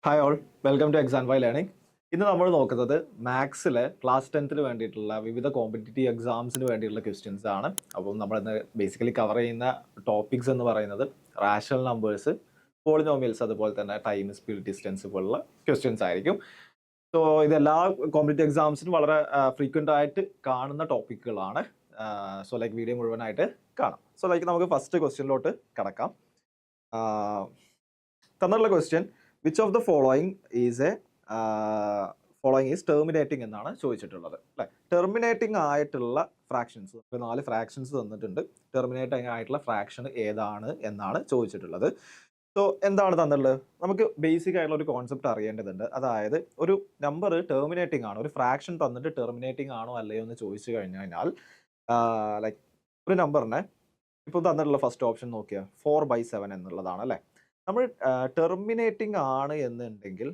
Hi all, welcome to exam Y learning. ഇന്ന് നമ്മൾ നോക്കുന്നത് മാത്സിലെ ക്ലാസ് 10ന് വേണ്ടിയിട്ടുള്ള വിവിധ കോമ്പറ്റേറ്റീവ് എക്സാംസിന് വേണ്ടിയിട്ടുള്ള ക്വസ്റ്റ്യൻസ് ആണ്. അപ്പം നമ്മൾ ഇന്ന് ബേസിക്കലി കവർ ചെയ്യുന്ന ടോപ്പിക്സ് എന്ന് പറയുന്നത് റാഷണൽ നമ്പേഴ്സ്, പോളിനോമിയൽസ്, അതുപോലെ തന്നെ ടൈം, സ്പീഡ്, ഡിസ്റ്റൻസ് പോലുള്ള ക്വസ്റ്റ്യൻസ് ആയിരിക്കും. സോ ഇതെല്ലാ കോമ്പറ്റേറ്റീവ് എക്സാംസിനും വളരെ ഫ്രീക്വൻ്റ് ആയിട്ട് കാണുന്ന ടോപ്പിക്കുകളാണ്. സോ ലൈക്ക് വീഡിയോ മുഴുവനായിട്ട് കാണാം. സോ ലൈക്ക് നമുക്ക് ഫസ്റ്റ് ക്വസ്റ്റ്യനിലോട്ട് കടക്കാം. തന്നിട്ടുള്ള question which of the following is terminating എന്നാണ് ചോദിച്ചിട്ടുള്ളത് അല്ലെ. ടെർമിനേറ്റിംഗ് ആയിട്ടുള്ള ഫ്രാക്ഷൻസ്, 4 ഫ്രാക്ഷൻസ് തന്നിട്ടുണ്ട്. ടെർമിനേറ്റിംഗ് ആയിട്ടുള്ള ഫ്രാക്ഷൻ ഏതാണ് എന്നാണ് ചോദിച്ചിട്ടുള്ളത്. സോ എന്താണ് തന്നിട്ടുള്ളത്? നമുക്ക് ബേസിക് ആയിട്ടുള്ള ഒരു കോൺസെപ്റ്റ് അറിയേണ്ടതുണ്ട്. അതായത് ഒരു നമ്പർ ടെർമിനേറ്റിംഗ് ആണ്, ഒരു ഫ്രാക്ഷൻ തന്നിട്ട് ടെർമിനേറ്റിംഗ് ആണോ അല്ലയോ എന്ന് ചോദിച്ചു കഴിഞ്ഞാൽ ലൈക്ക് ഒരു നമ്പറിനെ ഇപ്പോൾ തന്നിട്ടുള്ള ഫസ്റ്റ് ഓപ്ഷൻ നോക്കിയാൽ 4/7 എന്നുള്ളതാണ് അല്ലേ. നമ്മൾ ടെർമിനേറ്റിംഗ് ആണ് എന്നുണ്ടെങ്കിൽ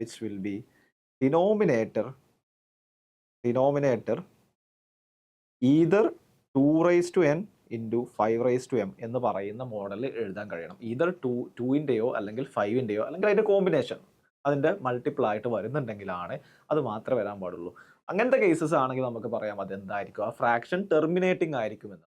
which will be denominator either 2n into 5m എന്ന് പറയുന്ന മോഡലിൽ എഴുതാൻ കഴിയണം. ഈതർ 2ൻ്റെയോ അല്ലെങ്കിൽ 5ൻ്റെയോ അല്ലെങ്കിൽ അതിൻ്റെ കോമ്പിനേഷൻ അതിൻ്റെ മൾട്ടിപ്പിൾ ആയിട്ട് വരുന്നുണ്ടെങ്കിലാണ് അത് മാത്രമേ വരാൻ പാടുള്ളൂ. അങ്ങനത്തെ കേസസ് ആണെങ്കിൽ നമുക്ക് പറയാം അത് എന്തായിരിക്കും, ആ ഫ്രാക്ഷൻ ടെർമിനേറ്റിംഗ് ആയിരിക്കുമെന്ന്.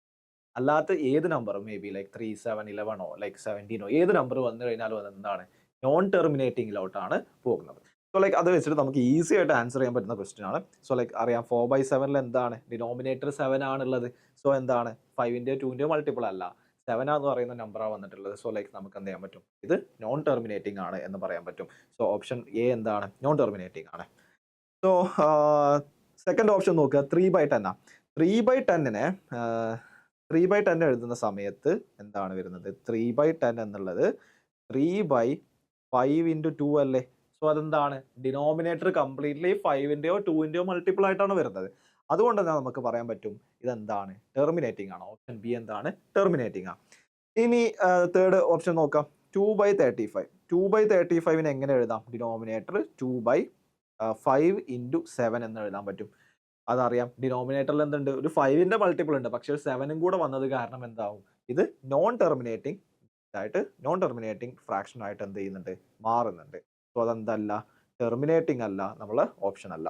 അല്ലാത്ത ഏത് നമ്പറും മേ ബി ലൈക്ക് 3, 7, 11 ലൈക്ക് 17 ഏത് നമ്പർ വന്നു കഴിഞ്ഞാലും അത് എന്താണ്, നോൺ ടെർമിനേറ്റിംഗിലോട്ടാണ് പോകുന്നത്. സോ ലൈക്ക് അത് വെച്ചിട്ട് നമുക്ക് ഈസി ആയിട്ട് ആൻസർ ചെയ്യാൻ പറ്റുന്ന ക്വസ്റ്റ്യൻ ആണ്. സോ ലൈക്ക് അറിയാം 4/7 എന്താണ്, ഡിനോമിനേറ്റർ 7 ആണുള്ളത്. സോ എന്താണ്, 5ൻ്റെയോ 2ൻ്റെയോ മൾട്ടിപ്പിൾ അല്ല, 7 എന്ന് പറയുന്ന നമ്പറാണ് വന്നിട്ടുള്ളത്. സോ ലൈക്ക് നമുക്ക് എന്ത് ചെയ്യാൻ പറ്റും, ഇത് നോൺ ടെർമിനേറ്റിംഗ് ആണ് എന്ന് പറയാൻ പറ്റും. സോ ഓപ്ഷൻ എ എന്താണ്, നോൺ ടെർമിനേറ്റിംഗ് ആണ്. സോ സെക്കൻഡ് ഓപ്ഷൻ നോക്കുക, 3/10 ആണ്. 3/10നെ 3/10 എഴുതുന്ന സമയത്ത് എന്താണ് വരുന്നത്, 3/10 എന്നുള്ളത് 3/5 ഇൻറ്റു 2 അല്ലേ. സോ അതെന്താണ്, ഡിനോമിനേറ്റർ കംപ്ലീറ്റ്ലി 5ൻ്റെയോ 2ൻ്റെയോ മൾട്ടിപ്പിൾ ആയിട്ടാണ് വരുന്നത്. അതുകൊണ്ട് തന്നെ നമുക്ക് പറയാൻ പറ്റും ഇതെന്താണ്, ടെർമിനേറ്റിംഗ് ആണ്. ഓപ്ഷൻ ബി എന്താണ്, ടെർമിനേറ്റിംഗ് ആണ്. ഇനി തേർഡ് ഓപ്ഷൻ നോക്കാം, 2/35. 2/35നെ എങ്ങനെ എഴുതാം, ഡിനോമിനേറ്റർ 2/5 ഇൻറ്റു 7 എന്ന് എഴുതാൻ പറ്റും. അതറിയാം, ഡിനോമിനേറ്ററിൽ എന്തുണ്ട്, ഒരു 5ൻ്റെ മൾട്ടിപ്പിൾ ഉണ്ട്, പക്ഷേ 7ഉം കൂടെ വന്നത് കാരണം എന്താവും, ഇത് നോൺ ടെർമിനേറ്റിംഗ് ഫ്രാക്ഷൻ ആയിട്ട് എന്ത് ചെയ്യുന്നുണ്ട്, മാറുന്നുണ്ട്. സോ അതെന്തല്ല, ടെർമിനേറ്റിംഗ് അല്ല, നമ്മളെ ഓപ്ഷൻ അല്ല.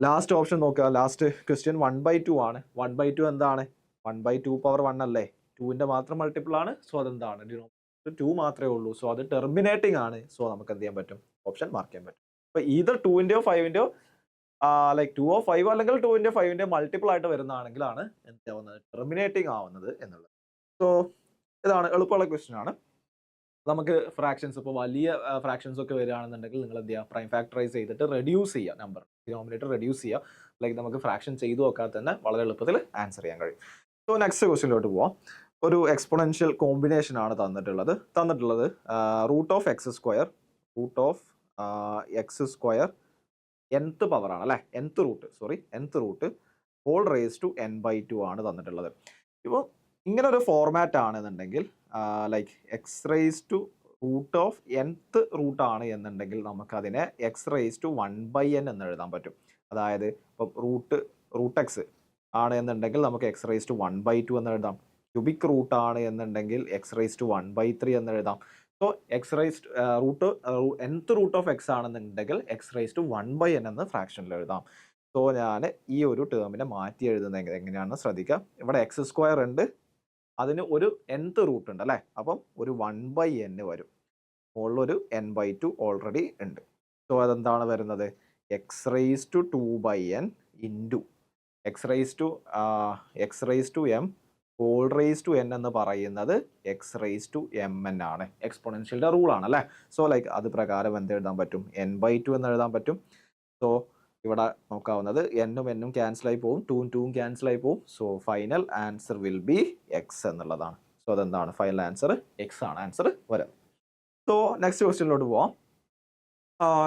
ലാസ്റ്റ് ഓപ്ഷൻ നോക്കുക, ലാസ്റ്റ് ക്വസ്റ്റ്യൻ 1/2 ആണ്. 1/2 എന്താണ്, 1/2 അല്ലേ, 2ൻ്റെ മാത്രം മൾട്ടിപ്പിൾ ആണ്. സോ അതെന്താണ്, ഡിനോമിനേറ്റർ 2 മാത്രമേ ഉള്ളൂ. സോ അത് ടെർമിനേറ്റിംഗ് ആണ്. സോ നമുക്ക് എന്ത് ചെയ്യാൻ പറ്റും, ഓപ്ഷൻ മാർക്ക് ചെയ്യാൻ പറ്റും. അപ്പൊ ഈതർ 2ൻ്റെയോ 5ൻ്റെയോ ലൈക്ക് 2 5 അല്ലെങ്കിൽ 2ൻ്റെ 5ൻ്റെ മൾട്ടിപ്പിൾ ആയിട്ട് വരുന്നതാണെങ്കിലാണ് എന്താവുന്നത്, ടെർമിനേറ്റിംഗ് ആവുന്നത് എന്നുള്ളത്. സോ ഇതാണ് എളുപ്പമുള്ള ക്വസ്റ്റ്യൻ ആണ്. നമുക്ക് ഫ്രാക്ഷൻസ് ഇപ്പോൾ വലിയ ഫ്രാക്ഷൻസ് ഒക്കെ വരികയാണെന്നുണ്ടെങ്കിൽ നിങ്ങൾ എന്ത് ചെയ്യുക, പ്രൈം ഫാക്ടറൈസ് ചെയ്തിട്ട് റെഡ്യൂസ് ചെയ്യുക, നമ്പർ ഡിനോമിനേറ്റർ റെഡ്യൂസ് ചെയ്യുക. ലൈക്ക് നമുക്ക് ഫ്രാക്ഷൻ ചെയ്തു നോക്കാതെ തന്നെ വളരെ എളുപ്പത്തിൽ ആൻസർ ചെയ്യാൻ കഴിയും. സോ നെക്സ്റ്റ് ക്വസ്റ്റ്യനിലോട്ട് പോവാം. ഒരു എക്സ്പൊണൻഷ്യൽ കോമ്പിനേഷൻ ആണ് തന്നിട്ടുള്ളത്. റൂട്ട് ഓഫ് nth പവർ ആണ് അല്ലേ, nth root whole raise to n/2 ആണ് തന്നിട്ടുള്ളത്. ഇപ്പോൾ ഇങ്ങനെ ഒരു ഫോർമാറ്റ് ആണെന്നുണ്ടെങ്കിൽ like X raise to root of nth root ആണ് എന്നുണ്ടെങ്കിൽ നമുക്കതിനെ എക്സ് റേസ് ടു 1/n എന്ന് എഴുതാൻ പറ്റും. അതായത് ഇപ്പം റൂട്ട് എക്സ് ആണ് എന്നുണ്ടെങ്കിൽ നമുക്ക് എക്സ് റേസ് ടു 1/2 എന്ന് എഴുതാം. ക്യൂബിക് റൂട്ട് ആണ് എന്നുണ്ടെങ്കിൽ എക്സ് റേസ് ടു 1/3 എന്ന് എഴുതാം. So X raise nth root of X ആണെന്നുണ്ടെങ്കിൽ എക്സ് റേസ് ടു 1/n എന്ന് ഫ്രാക്ഷനിൽ എഴുതാം. സോ ഞാൻ ഈ ഒരു ടേമിനെ മാറ്റി എഴുതുന്നത് എങ്ങനെയാണെന്ന് ശ്രദ്ധിക്കാം. ഇവിടെ x² ഉണ്ട്, അതിന് ഒരു nth റൂട്ട് ഉണ്ട് അല്ലേ, അപ്പം ഒരു 1/n വരും. മുകളിലൊരു n/2 ഓൾറെഡി ഉണ്ട്. സോ അതെന്താണ് വരുന്നത്, X raise to 2/n into X raise to M whole raise to n എന്ന് പറയുന്നത് എക്സ് റേസ് ടു mn ആണ്. എക്സ്പൊണൻഷ്യലിന്റെ റൂൾ ആണ് അല്ലേ. സോ ലൈക്ക് അത് പ്രകാരം എന്ത് എഴുതാൻ പറ്റും, n/2 എന്ന് എഴുതാൻ പറ്റും. സോ ഇവിടെ നോക്കാവുന്നത് n-ഉം n-ഉം ക്യാൻസൽ ആയി പോകും, 2-ഉം 2-ഉം ക്യാൻസൽ ആയി പോകും. So final answer will B X എന്നുള്ളതാണ്. സോ അതെന്താണ്, ഫൈനൽ ആൻസർ എക്സ് ആണ് ആൻസർ വരാം. സോ നെക്സ്റ്റ് ക്വസ്റ്റ്യനിലോട്ട് പോവാം.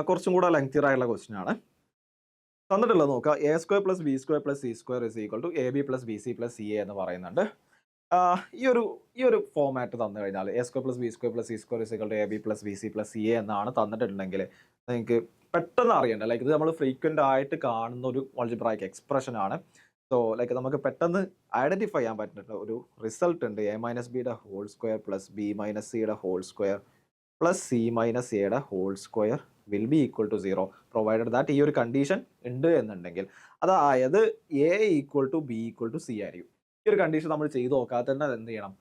കുറച്ചും കൂടെ ലെങ്തിയർ ആയിട്ടുള്ള ക്വസ്റ്റ്യൻ ആണ് തന്നിട്ടുള്ളത്. നോക്കുക, a² + b² + c² = ab + bc + ca എന്ന് പറയുന്നുണ്ട്. ഈ ഒരു ഫോമാറ്റ് തന്നു കഴിഞ്ഞാൽ a² + b² + c² = ab + bc + ca എന്നാണ് തന്നിട്ടുണ്ടെങ്കിൽ നിങ്ങൾക്ക് പെട്ടെന്ന് അറിയണ്ട, ലൈക്ക് ഇത് നമ്മൾ ഫ്രീക്വൻ്റ് ആയിട്ട് കാണുന്ന ഒരു ആൾജിബ്രായിക് എക്സ്പ്രഷൻ ആണ്. സോ ലൈക്ക് നമുക്ക് പെട്ടെന്ന് ഐഡന്റിഫൈ ചെയ്യാൻ പറ്റുന്ന ഒരു റിസൾട്ട് ഉണ്ട്. എ മൈനസ് ബിയുടെ whole square plus B minus സിയുടെ whole square plus C minus എയുടെ whole square will be equal to 0 provided that ഈ ഒരു കണ്ടീഷൻ ഉണ്ട് എന്നുണ്ടെങ്കിൽ, അതായത് A equal to B equal to C ആയിരിക്കും. ഈ ഒരു കണ്ടീഷൻ നമ്മൾ ചെയ്ത് നോക്കാതെ തന്നെ എന്ത് ചെയ്യണം,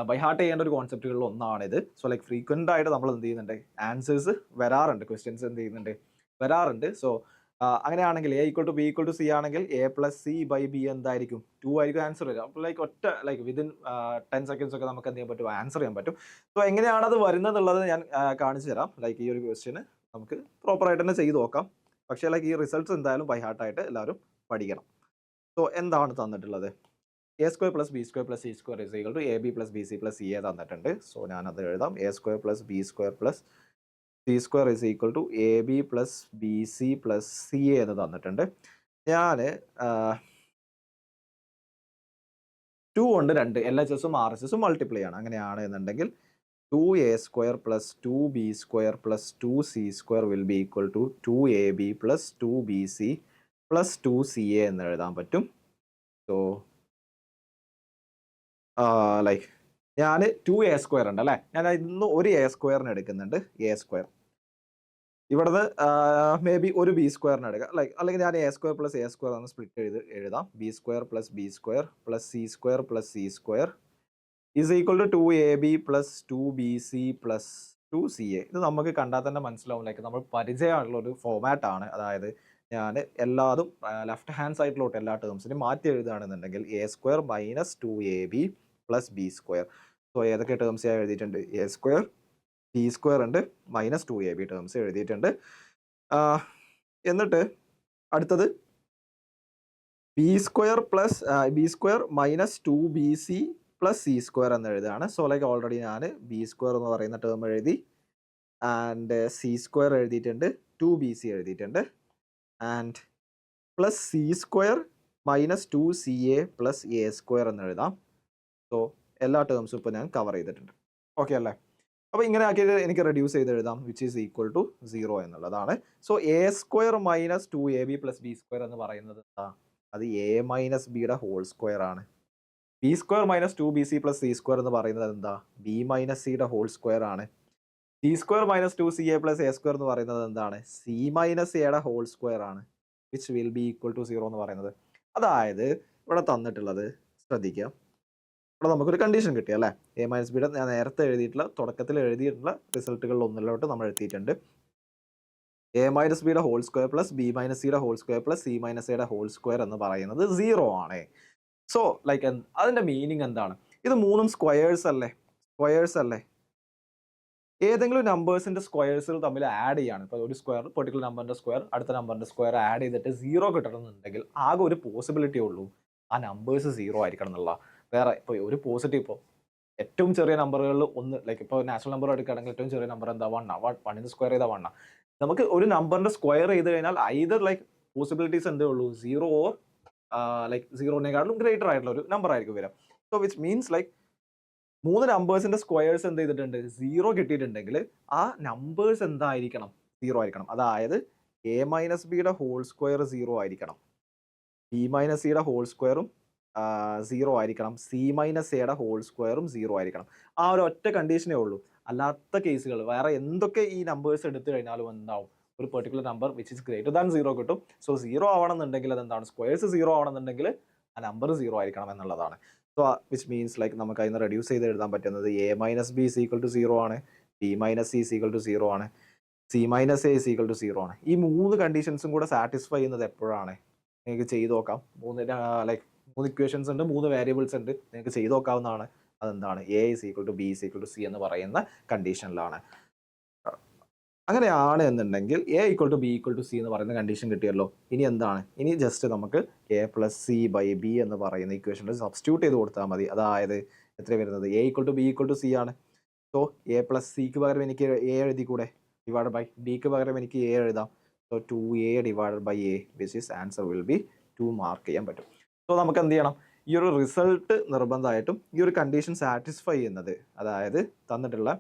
ബൈ ഹാർട്ട് ചെയ്യേണ്ട ഒരു കോൺസെപ്റ്റുകളിൽ ഒന്നാണിത്. സോ ലൈക്ക് ഫ്രീക്വൻ്റ് ആയിട്ട് നമ്മൾ എന്ത് ചെയ്യുന്നുണ്ട്, ആൻസേഴ്സ് വരാറുണ്ട്, ക്വസ്റ്റ്യൻസ് എന്ത് ചെയ്യുന്നുണ്ട്, വരാറുണ്ട്. സോ അങ്ങനെയാണെങ്കിൽ A equal to B equal to C ആണെങ്കിൽ A plus C by B എന്തായിരിക്കും, 2 ആയിരിക്കും ആൻസർ വരിക. അപ്പോൾ ലൈക്ക് ഒറ്റ ലൈക്ക് വിതിൻ 10 സെക്കൻഡ്സ് ഒക്കെ നമുക്ക് എന്ത് ചെയ്യാൻ പറ്റും, ആൻസർ ചെയ്യാൻ പറ്റും. സോ എങ്ങനെയാണ് അത് വരുന്നത് എന്നുള്ളത് ഞാൻ കാണിച്ചു തരാം. ലൈക്ക് ഈ ഒരു ക്വസ്റ്റ്യന് നമുക്ക് പ്രോപ്പറായിട്ട് തന്നെ ചെയ്ത് നോക്കാം. പക്ഷേ ലൈക്ക് ഈ റിസൾട്ട്സ് എന്തായാലും ബൈ ഹാർട്ടായിട്ട് എല്ലാവരും പഠിക്കണം. സോ എന്താണ് തന്നിട്ടുള്ളത്, A square plus B square plus C square is equal to A B plus B C plus C A തന്നിട്ടുണ്ട്. സോ ഞാനത് എഴുതാം. A square plus B square plus C square is equal to A B plus B C plus C A എന്ന് തന്നിട്ടുണ്ട്. ഞാൻ 2 കൊണ്ട് 2 LHSഉം RHSഉം multiply ആണ്. അങ്ങനെയാണ് എന്നുണ്ടെങ്കിൽ 2a square plus 2b square plus 2c square will be equal to 2ab plus 2bc plus 2ca എന്ന് എഴുതാൻ പറ്റും. സോ ലൈക്ക് ഞാൻ 2a സ്ക്വയർ ഉണ്ട് അല്ലേ, ഞാൻ ഇന്ന് ഒരു എ സ്ക്വയറിന് എടുക്കുന്നുണ്ട്, എ സ്ക്വയർ. ഇവിടുന്ന് മേ ബി ഒരു ബി സ്ക്വയറിന് എടുക്കാം, ലൈക്ക് അല്ലെങ്കിൽ ഞാൻ A square plus A square എന്ന് സ്പ്ലിറ്റ് ചെയ്ത് എഴുതാം. B square plus B square plus C square plus C square is equal to 2ab plus 2bc plus 2ca. ഇത് നമുക്ക് കണ്ടാൽ തന്നെ മനസ്സിലാവും, ലൈക്ക് നമ്മൾ പരിചയമുള്ള ഒരു ഫോമാറ്റ് ആണ്. അതായത് ഞാൻ എല്ലാതും ലെഫ്റ്റ് ഹാൻഡ് സൈഡിലോട്ട് എല്ലാ ടേംസിനും മാറ്റി എഴുതുകയാണെന്നുണ്ടെങ്കിൽ A square minus 2ab plus B square. So ഏതൊക്കെ ടേംസ് ഞാൻ എഴുതിയിട്ടുണ്ട്, എ സ്ക്വയർ ബി സ്ക്വയർ ഉണ്ട്, മൈനസ് 2ab ടേംസ് എഴുതിയിട്ടുണ്ട്. എന്നിട്ട് അടുത്തത് B square plus B square minus 2bc plus C square എന്ന് എഴുതുകയാണ്. സോ ലൈക്ക് ഓൾറെഡി ഞാൻ ബി സ്ക്വയർ എന്ന് പറയുന്ന ടേം എഴുതി, ആൻഡ് സി സ്ക്വയർ എഴുതിയിട്ടുണ്ട്, 2bc എഴുതിയിട്ടുണ്ട്, and plus C square minus 2ca plus A square എന്ന് എഴുതാം. സോ എല്ലാ ടേംസും ഇപ്പോൾ ഞാൻ കവർ ചെയ്തിട്ടുണ്ട്. ഓക്കെ അല്ലേ? അപ്പോൾ ഇങ്ങനെ ആക്കിയിട്ട് എനിക്ക് റെഡ്യൂസ് ചെയ്ത് എഴുതാം, വിച്ച് ഈസ് ഈക്വൽ ടു 0 എന്നുള്ളതാണ്. So A square minus 2ab plus B square എന്ന് പറയുന്നത് എന്താ, അത് എ മൈനസ് ബിയുടെ ഹോൾ സ്ക്വയർ ആണ്. B square minus 2bc plus C square എന്ന് പറയുന്നത് എന്താ, ബി മൈനസ് സിയുടെ ഹോൾ സ്ക്വയർ ആണ്. C square minus 2ca plus A square എന്ന് പറയുന്നത് എന്താണ്, സി മൈനസ് എയുടെ ഹോൾ സ്ക്വയർ ആണ്, which will be equal to 0 എന്ന് പറയുന്നത്. അതായത് ഇവിടെ തന്നിട്ടുള്ളത് ശ്രദ്ധിക്കുക, ഇവിടെ നമുക്കൊരു കണ്ടീഷൻ കിട്ടി അല്ലേ, എ മൈനസ് ബിയുടെ ഞാൻ നേരത്തെ എഴുതിയിട്ടുള്ള തുടക്കത്തിൽ എഴുതിയിട്ടുള്ള റിസൾട്ടുകളിൽ ഒന്നിലോട്ട് നമ്മൾ എഴുതിയിട്ടുണ്ട്. എ മൈനസ് ബിയുടെ whole square plus B minus സിയുടെ whole square plus C minus എയുടെ ഹോൾ സ്ക്വയർ എന്ന് പറയുന്നത് 0 ആണ്. സോ ലൈക്ക് അതിന്റെ മീനിങ് എന്താണ്, ഇത് മൂന്നും സ്ക്വയേഴ്സ് അല്ലേ, സ്ക്വയേഴ്സ് അല്ലേ. ഏതെങ്കിലും നമ്പേഴ്സിന്റെ സ്ക്വയേഴ്സുകൾ തമ്മിൽ ആഡ് ചെയ്യാണ്, ഇപ്പോൾ ഒരു സ്ക്വയർ പെർട്ടിക്കുലർ നമ്പറിന്റെ സ്ക്വയർ അടുത്ത നമ്പറിന്റെ സ്ക്വയർ ആഡ് ചെയ്തിട്ട് 0 കിട്ടണമെന്നുണ്ടെങ്കിൽ ആകെ ഒരു പോസിബിലിറ്റി ഉള്ളൂ, ആ നമ്പേഴ്സ് 0 ആയിരിക്കണം എന്നുള്ള. വേറെ ഇപ്പോൾ ഒരു പോസിറ്റീവ്, ഇപ്പോൾ ഏറ്റവും ചെറിയ നമ്പറുകളിൽ ഒന്ന്, ലൈക്ക് ഇപ്പോൾ നാച്ചുറൽ നമ്പർ എടുക്കുകയാണെങ്കിൽ ഏറ്റവും ചെറിയ നമ്പർ എന്താ, 1 സ്ക്വയർ ചെയ്താൽ 1. നമുക്ക് ഒരു നമ്പറിന്റെ സ്ക്വയർ ചെയ്ത് കഴിഞ്ഞാൽ ഐദർ ലൈക്ക് പോസിബിലിറ്റീസ് എന്തേ ഉള്ളൂ, 0 ഓർ ലൈക്ക് 0-നേക്കാളും ഗ്രേറ്റർ ആയിട്ടുള്ള ഒരു നമ്പർ ആയിരിക്കും വരാം. സോ വിച്ച് മീൻസ് ലൈക്ക് 3 നമ്പേഴ്സിന്റെ സ്ക്വയേഴ്സ് എന്ത് ചെയ്തിട്ടുണ്ട്, 0 കിട്ടിയിട്ടുണ്ടെങ്കിൽ ആ നമ്പേഴ്സ് എന്തായിരിക്കണം, 0 ആയിരിക്കണം. അതായത് എ മൈനസ് ബിയുടെ ഹോൾ സ്ക്വയർ 0 ആയിരിക്കണം, ബി മൈനസ് സിയുടെ ഹോൾ സ്ക്വയറും 0 ആയിരിക്കണം, സി മൈനസ് എയുടെ ഹോൾ സ്ക്വയറും 0 ആയിരിക്കണം. ആ ഒരു ഒറ്റ കണ്ടീഷനേ ഉള്ളൂ. അല്ലാത്ത കേസുകൾ വേറെ എന്തൊക്കെ ഈ നമ്പേഴ്സ് എടുത്തു കഴിഞ്ഞാലും എന്താവും, ഒരു particular number which is greater than 0 കിട്ടും. സോ 0 ആവണമെന്നുണ്ടെങ്കിൽ അതെന്താണ്, സ്ക്വയേഴ്സ് 0 ആവണമെന്നുണ്ടെങ്കിൽ ആ നമ്പർ 0 ആയിരിക്കണം എന്നുള്ളതാണ്. സോ വിച്ച് മീൻസ് ലൈക്ക് നമുക്ക് അതിന് റെഡ്യൂസ് ചെയ്ത് എഴുതാൻ പറ്റുന്നത് A minus B equal to 0 ആണ്, B minus C equal to 0 ആണ്, C minus A equal to 0 ആണ്. ഈ 3 കണ്ടീഷൻസും കൂടെ സാറ്റിസ്ഫൈ ചെയ്യുന്നത് എപ്പോഴാണ്, നിങ്ങൾക്ക് ചെയ്ത് നോക്കാം. 3 ഇക്വേഷൻസ് ഉണ്ട്, 3 വേരിയബിൾസ് ഉണ്ട്, നിങ്ങൾക്ക് ചെയ്ത് നോക്കാവുന്നതാണ്. അതെന്താണ്, A is equal to B is equal to C എന്ന് പറയുന്ന കണ്ടീഷനിലാണ്. അങ്ങനെയാണ് എന്നുണ്ടെങ്കിൽ A equal to B equal to C എന്ന് പറയുന്ന കണ്ടീഷൻ കിട്ടിയല്ലോ. ഇനി എന്താണ്, ഇനി ജസ്റ്റ് നമുക്ക് A plus C by B എന്ന് പറയുന്ന ഇക്വേഷനിൽ സബ്സ്റ്റിറ്റ്യൂട്ട് ചെയ്ത് കൊടുത്താൽ മതി. അതായത് എത്ര വരുന്നത്, A equal to B equal to C ആണ്. സോ എ പ്ലസ് സിക്ക് പകരം എനിക്ക് എ എഴുതി കൂടെ, ഡിവൈഡ് ബൈ ബിക്ക് പകരം എനിക്ക് എ എഴുതാം. So 2a divide by A which is answer will be 2 mark ചെയ്യാൻ പറ്റും. സോ നമുക്ക് എന്ത് ചെയ്യണം, ഈ ഒരു റിസൾട്ട് നിർബന്ധമായിട്ടും ഈ ഒരു കണ്ടീഷൻ സാറ്റിസ്ഫൈ ചെയ്യുന്നത്, അതായത് തന്നിട്ടുള്ള